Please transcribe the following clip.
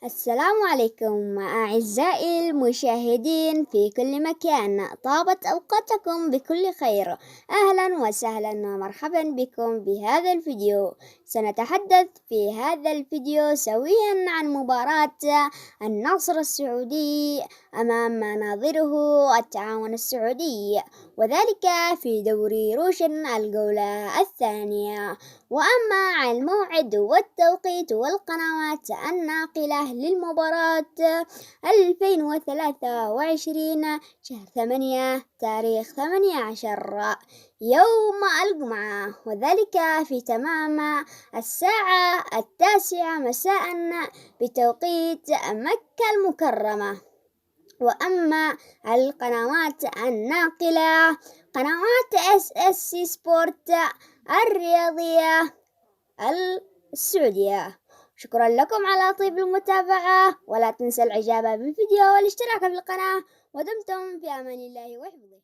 السلام عليكم أعزائي المشاهدين في كل مكان، طابت أوقاتكم بكل خير. أهلا وسهلا ومرحبا بكم بهذا الفيديو. سنتحدث في هذا الفيديو سويا عن مباراة النصر السعودي أمام ناظره التعاون السعودي، وذلك في دوري روشن الجولة الثانية. وأما عن الموعد والتوقيت والقنوات الناقلة للمباراة 2023 شهر 8 تاريخ 18 يوم الجمعة، وذلك في تمام الساعة 9 مساء بتوقيت مكة المكرمة. وأما القنوات الناقلة قنوات SSC سبورت الرياضية السعودية. شكرا لكم على طيب المتابعة، ولا تنسى الإعجاب بالفيديو والاشتراك في القناة، ودمتم في أمان الله وحفظه.